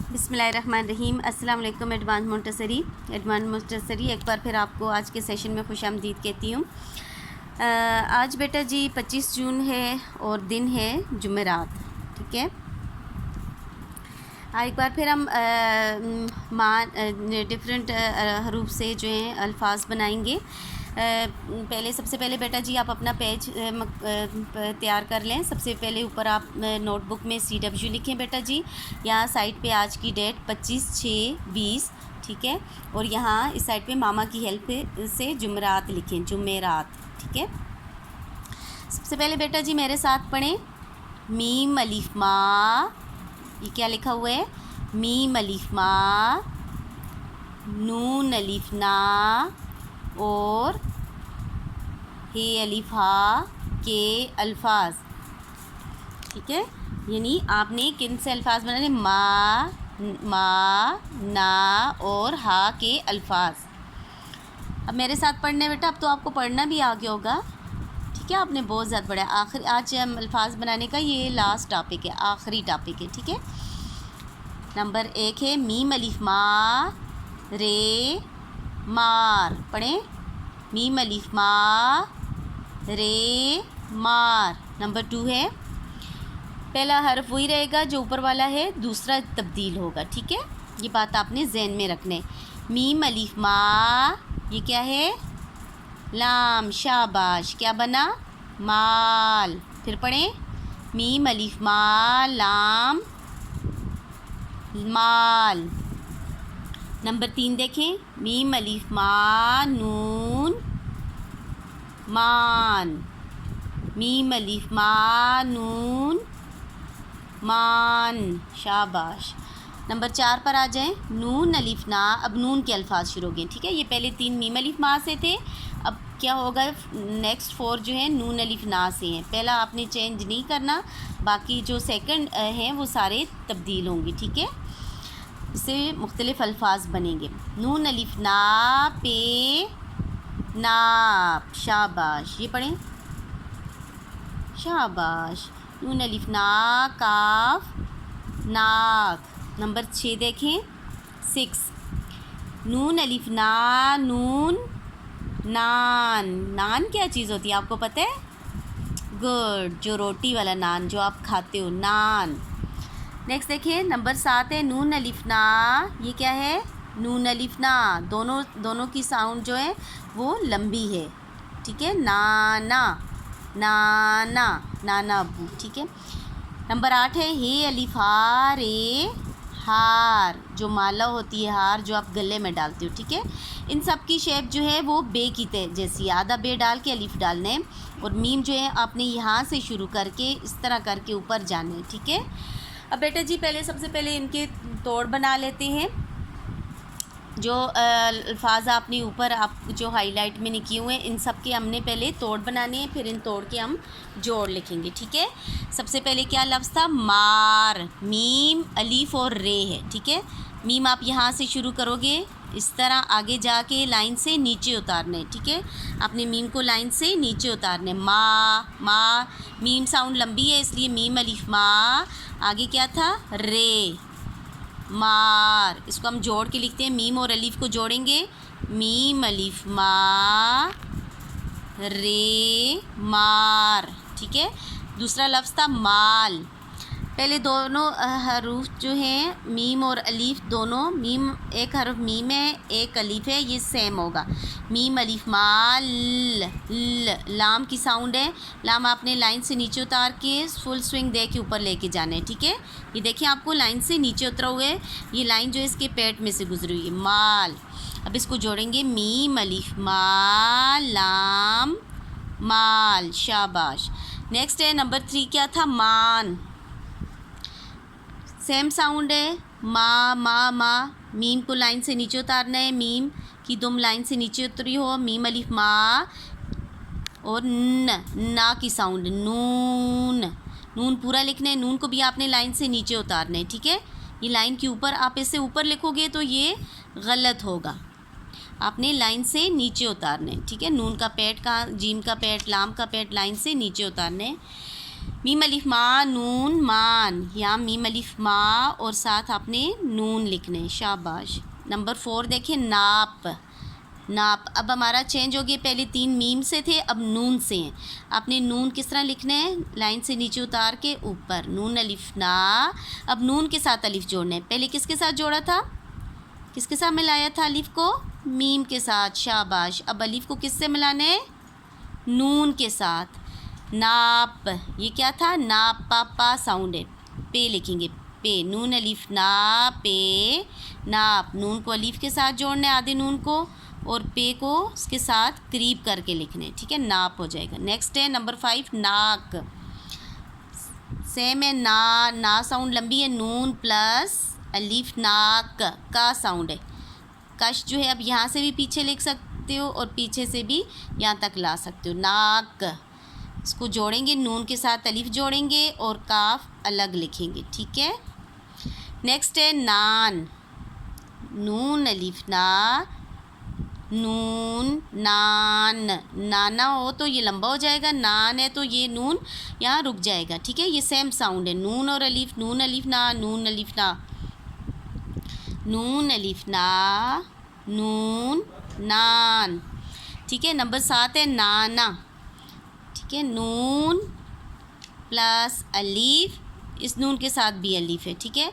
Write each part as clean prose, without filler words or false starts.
बिस्मिल्लाहिर्रहमानिर्रहीम। अस्सलाम वालेकुम। एडवांस मोंटेसरी एक बार फिर आपको आज के सेशन में खुशामदीद कहती हूँ। आज बेटा जी 25 जून है और दिन है जुमेरात, ठीक है। एक बार फिर हम डिफरेंट हरूफ से जो हैं अल्फाज बनाएंगे। सबसे पहले बेटा जी आप अपना पेज तैयार कर लें। सबसे पहले ऊपर आप नोटबुक में CW लिखें बेटा जी। यहाँ साइड पे आज की डेट 25/6/20, ठीक है। और यहाँ इस साइड पे मामा की हेल्प से जुमेरात लिखें, जुमेरात, ठीक है। सबसे पहले बेटा जी मेरे साथ पढ़ें। मीम अलिफ मा, ये क्या लिखा हुआ है? मीम अलिफ मा, नून अलिफ ना और हे अलिफ हा के अल्फाज, ठीक है। यानी आपने किन से अल्फाज बनाने? मा, ना और हा के अल्फाज। अब मेरे साथ पढ़ने बेटा। अब तो आपको पढ़ना भी आ गया होगा, ठीक है। आपने बहुत ज़्यादा पढ़ा। आखिर आज हम अल्फाज बनाने का ये लास्ट टॉपिक है, आखिरी टॉपिक है, ठीक है। नंबर 1 है मीम अलिफ मा रे मार। पढ़ें। मीम अलिफ मा रे मार। नंबर 2 है, पहला हर्फ वही रहेगा जो ऊपर वाला है, दूसरा तब्दील होगा, ठीक है। ये बात आपने ज़हन में रखने। मीम अलिफ मा, ये क्या है? लाम। शाबाश। क्या बना? माल। फिर पढ़ें। मीम अलिफ मा लाम माल। नंबर 3 देखें। मीम अलिफ मा नून मान। मीम अलिफ मा नून मान। शाबाश। नंबर 4 पर आ जाएं। नून अलिफ ना। अब नून के अल्फाज शुरू हो गए, ठीक है। ये पहले 3 मीम अलिफ मा से थे, अब क्या होगा? नेक्स्ट 4 जो है नून अलिफ ना से हैं। पहला आपने चेंज नहीं करना, बाकी जो सेकंड हैं वो सारे तब्दील होंगे, ठीक है। इससे मुख्तलिफ अल्फाज बनेंगे। नून अलिफ ना पे नाप। शाबाश। ये पढ़ें। शाबाश। नून अलिफ ना काफ नाक। नंबर 6 देखें। 6 नून अलिफ ना नून नान। नान क्या चीज़ होती है आपको पता है? गुड। जो रोटी वाला नान जो आप खाते हो, नान। नेक्स्ट देखिए नंबर 7 है नून अलिफ ना। ये क्या है? नून अलिफ ना। दोनों की साउंड जो है वो लंबी है, ठीक है। नाना नाना नाना अबू, ठीक है। नंबर 8 है हे अलिफ हा रे हार। जो माला होती है, हार जो आप गले में डालते हो, ठीक है। इन सब की शेप जो है वो बे की जैसी, आधा बे डाल के अलिफ डालने हैं। और मीम जो है आपने यहाँ से शुरू करके इस तरह करके ऊपर जाने, ठीक है। अब बेटा जी सबसे पहले इनके तोड़ बना लेते हैं। जो अल्फाज आपने ऊपर आप जो हाईलाइट में किए हुए हैं, इन सब के हमने पहले तोड़ बनाने हैं, फिर इन तोड़ के हम जोड़ लिखेंगे, ठीक है। सबसे पहले क्या लफ्ज़ था? मार। मीम अलीफ और रे है, ठीक है। मीम आप यहाँ से शुरू करोगे, इस तरह आगे जाके लाइन से नीचे उतारने, ठीक है। आपने मीम को लाइन से नीचे उतारने। मा मीम साउंड लंबी है इसलिए मीम अलीफ मा। आगे क्या था? रे मार। इसको हम जोड़ के लिखते हैं। मीम और अलीफ को जोड़ेंगे। मीम अलीफ मा रे मार, ठीक है। दूसरा लफ्ज़ था माल। पहले दोनों हरूफ जो हैं मीम और अलीफ दोनों, मीम एक हरफ मीम है, एक अलीफ है, ये सेम होगा। मीम अलीफ माल। लाम की साउंड है। लाम आपने लाइन से नीचे उतार के फुल स्विंग दे के ऊपर लेके जाना है, ठीक है। ये देखिए आपको लाइन से नीचे उतरा हुआ है, ये लाइन जो है इसके पेट में से गुजरी हुई है, माल। अब इसको जोड़ेंगे। मीम अलीफ माल लाम माल। शाबाश। नेक्स्ट है नंबर 3 क्या था? मान। सेम साउंड है। मा। मीम को लाइन से नीचे उतारना है, मीम की दुम लाइन से नीचे उतरी हो। मीम अलिफ मा और ना की साउंड नून पूरा लिखना है। नून को भी आपने लाइन से नीचे उतारना है, ठीक है। ये लाइन के ऊपर, आप इससे ऊपर लिखोगे तो ये गलत होगा। आपने लाइन से नीचे उतारने, ठीक है। नून का पेट का, जीम का पेट, लाम का पेट लाइन से नीचे उतारने। मीम अलिफ मा नून मान, यहाँ मीम अलिफ मा और साथ आपने नून लिखने हैं। शाबाश। नंबर 4 देखें, नाप। नाप, अब हमारा चेंज हो गया, पहले 3 मीम से थे, अब नून से हैं। आपने नून किस तरह लिखने हैं, लाइन से नीचे उतार के ऊपर, नून अलिफ ना। अब नून के साथ अलिफ जोड़ना है। पहले किसके साथ जोड़ा था, किसके साथ मिलाया था अलिफ को, मीम के साथ। शाबाश। अब अलिफ को किससे मिलाना है, नून के साथ। नाप, ये क्या था, नाप, पा साउंड है, पे लिखेंगे, पे, नून अलिफ ना पे, नाप। नून को अलिफ के साथ जोड़ना है, आधे नून को, और पे को उसके साथ करीब करके लिखने, ठीक है, नाप हो जाएगा। नेक्स्ट है नंबर 5, नाक। सेम है, ना साउंड लंबी है, नून प्लस अलिफ, नाक, का साउंड है। कश जो है अब यहाँ से भी पीछे लिख सकते हो और पीछे से भी यहाँ तक ला सकते हो, नाक। इसको जोड़ेंगे, नून के साथ अलिफ जोड़ेंगे और काफ अलग लिखेंगे, ठीक है। नेक्स्ट है नान। नून अलिफ ना, नून, नान। नाना हो तो ये लंबा हो जाएगा, नान है तो ये नून यहाँ रुक जाएगा, ठीक है। ये सेम साउंड है, नून और अलिफ, नून अलिफ ना, नून अलिफ ना, नून अलिफ ना, नून, नान, ठीक है। नंबर 7 है नाना, ठीक है, नून प्लस अलिफ, इस नून के साथ भी अलिफ है, ठीक है।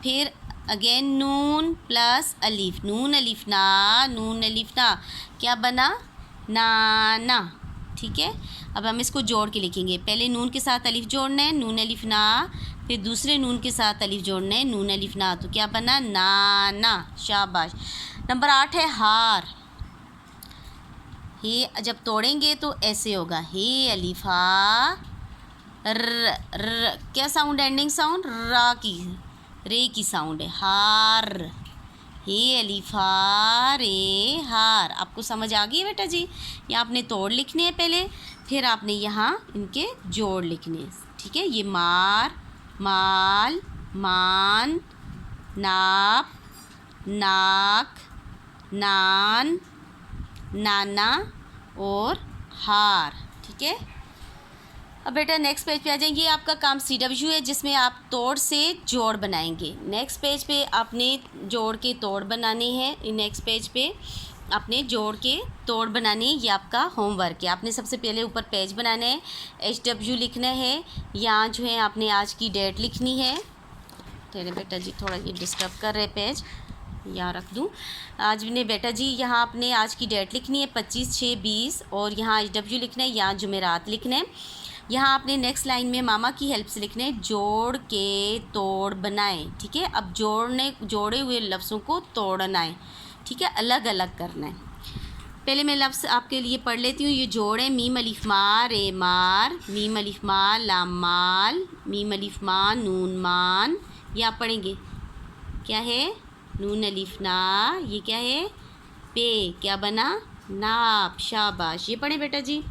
फिर अगेन नून प्लस अलिफ, नून अलिफ ना, नून अलिफ ना, क्या बना, नाना, ठीक है। अब हम इसको जोड़ के लिखेंगे, पहले नून के साथ अलिफ जोड़ना है, नून अलिफ ना, फिर दूसरे नून के साथ अलिफ जोड़ना है, नून अलिफ ना, तो क्या बना, नाना। शाबाश। नंबर 8 है हार। हे जब तोड़ेंगे तो ऐसे होगा, हे अलिफ हा, र, क्या साउंड, एंडिंग साउंड, रा की, रे की साउंड है, हार। हे अलिफ हा, रे, हार। आपको समझ आ गई बेटा जी। ये आपने तोड़ लिखने हैं पहले, फिर आपने यहाँ इनके जोड़ लिखने हैं, ठीक है। ये मार, माल, मान, नाप, नाक, नान, नाना और हार, ठीक है। अब बेटा नेक्स्ट पेज पे आ जाएंगे। आपका काम CW है, जिसमें आप तोड़ से जोड़ बनाएंगे। नेक्स्ट पेज पे आपने जोड़ के तोड़ बनाने हैं, नेक्स्ट पेज पे आपने जोड़ के तोड़ बनाने, ये आपका होमवर्क है। आपने सबसे पहले ऊपर पेज बनाना है, HW लिखना है, यहाँ जो है आपने आज की डेट लिखनी है। तेरे बेटा जी थोड़ा ये डिस्टर्ब कर रहे पेज, यहाँ रख दूँ। आज ने बेटा जी यहाँ आपने आज की डेट लिखनी है 25/6/20, और यहाँ HW लिखना है, यहाँ जुमेरात लिखना है। यहाँ आपने नेक्स्ट लाइन में मामा की हेल्प से लिखना है, जोड़ के तोड़ बनाएं, ठीक है। अब जोड़े हुए लफ्ज़ों को तोड़ना है, ठीक है, अलग अलग करना है। पहले मैं लफ्ज़ आपके लिए पढ़ लेती हूँ। ये जोड़े, मीम अलिफ मा, रे मार, मीम अलिफ मा, लाम माल, मीम अलिफ मा, नून मान। ये आप पढ़ेंगे, क्या है, नून अलिफ ना, ये क्या है, पे, क्या बना, नाप। शाबाश। ये पढ़े बेटा जी,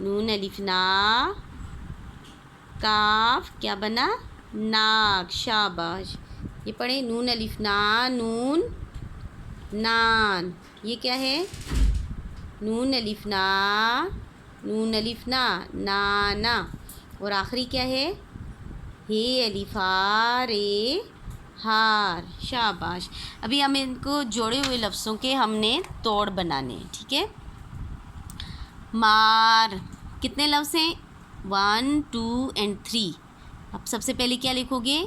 नून अलिफ ना, काफ, क्या बना, नाक। शाबाश। ये पढ़े, नून अलिफ ना, नून, नान। ये क्या है, नून अलिफ ना, नून अलिफ ना, नाना। और आखिरी क्या है, हे अलिफ हा, रे, हार। शाबाश। अभी हम इनको जोड़े हुए लफ्ज़ों के हमने तोड़ बनाने हैं, ठीक है। मार, कितने लफ्ज़ हैं, 1, 2 एंड 3। अब सबसे पहले क्या लिखोगे,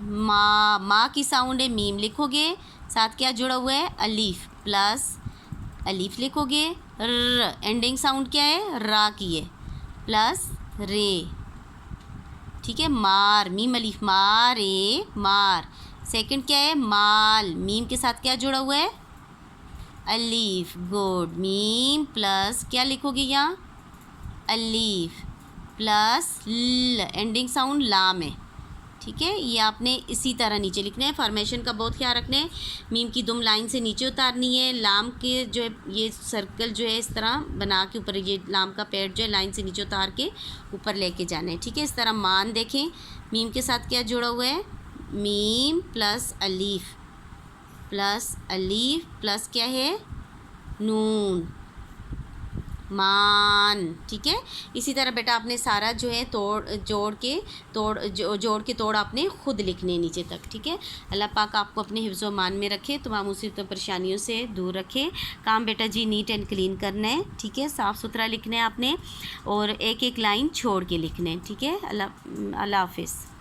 माँ की साउंड है, मीम लिखोगे, साथ क्या जुड़ा हुआ है, अलीफ, प्लस अलीफ लिखोगे, र, एंडिंग साउंड क्या है, रा की है, प्लस रे, ठीक है। मार, मीम अलीफ, मार, रे, मार। सेकंड क्या है, माल, मीम के साथ क्या जुड़ा हुआ है, अलीफ, गुड। मीम प्लस क्या लिखोगे यहाँ, अलीफ, प्लस ल, एंडिंग साउंड लाम है, ठीक है। ये आपने इसी तरह नीचे लिखना है। फॉर्मेशन का बहुत ख्याल रखना है। मीम की दुम लाइन से नीचे उतारनी है, लाम के जो है ये सर्कल जो है इस तरह बना के ऊपर, ये लाम का पेड़ जो है लाइन से नीचे उतार के ऊपर लेके जाना है, ठीक है। इस तरह मान देखें, मीम के साथ क्या जुड़ा हुआ है, meme plus Alif, plus Alif, plus क्या है, नून, मान, ठीक है। इसी तरह बेटा आपने सारा जो है जोड़ के तोड़ आपने खुद लिखने नीचे तक, ठीक है। अल्लाह पाक आपको अपने हिफ्ज़ व मान में रखे, तमाम मुसीबतों परेशानियों से दूर रखे। काम बेटा जी नीट एंड क्लीन करना है, ठीक है, साफ़ सुथरा लिखना है आपने, और एक एक लाइन छोड़ के लिखना है, ठीक है। अल्लाह हाफिज़।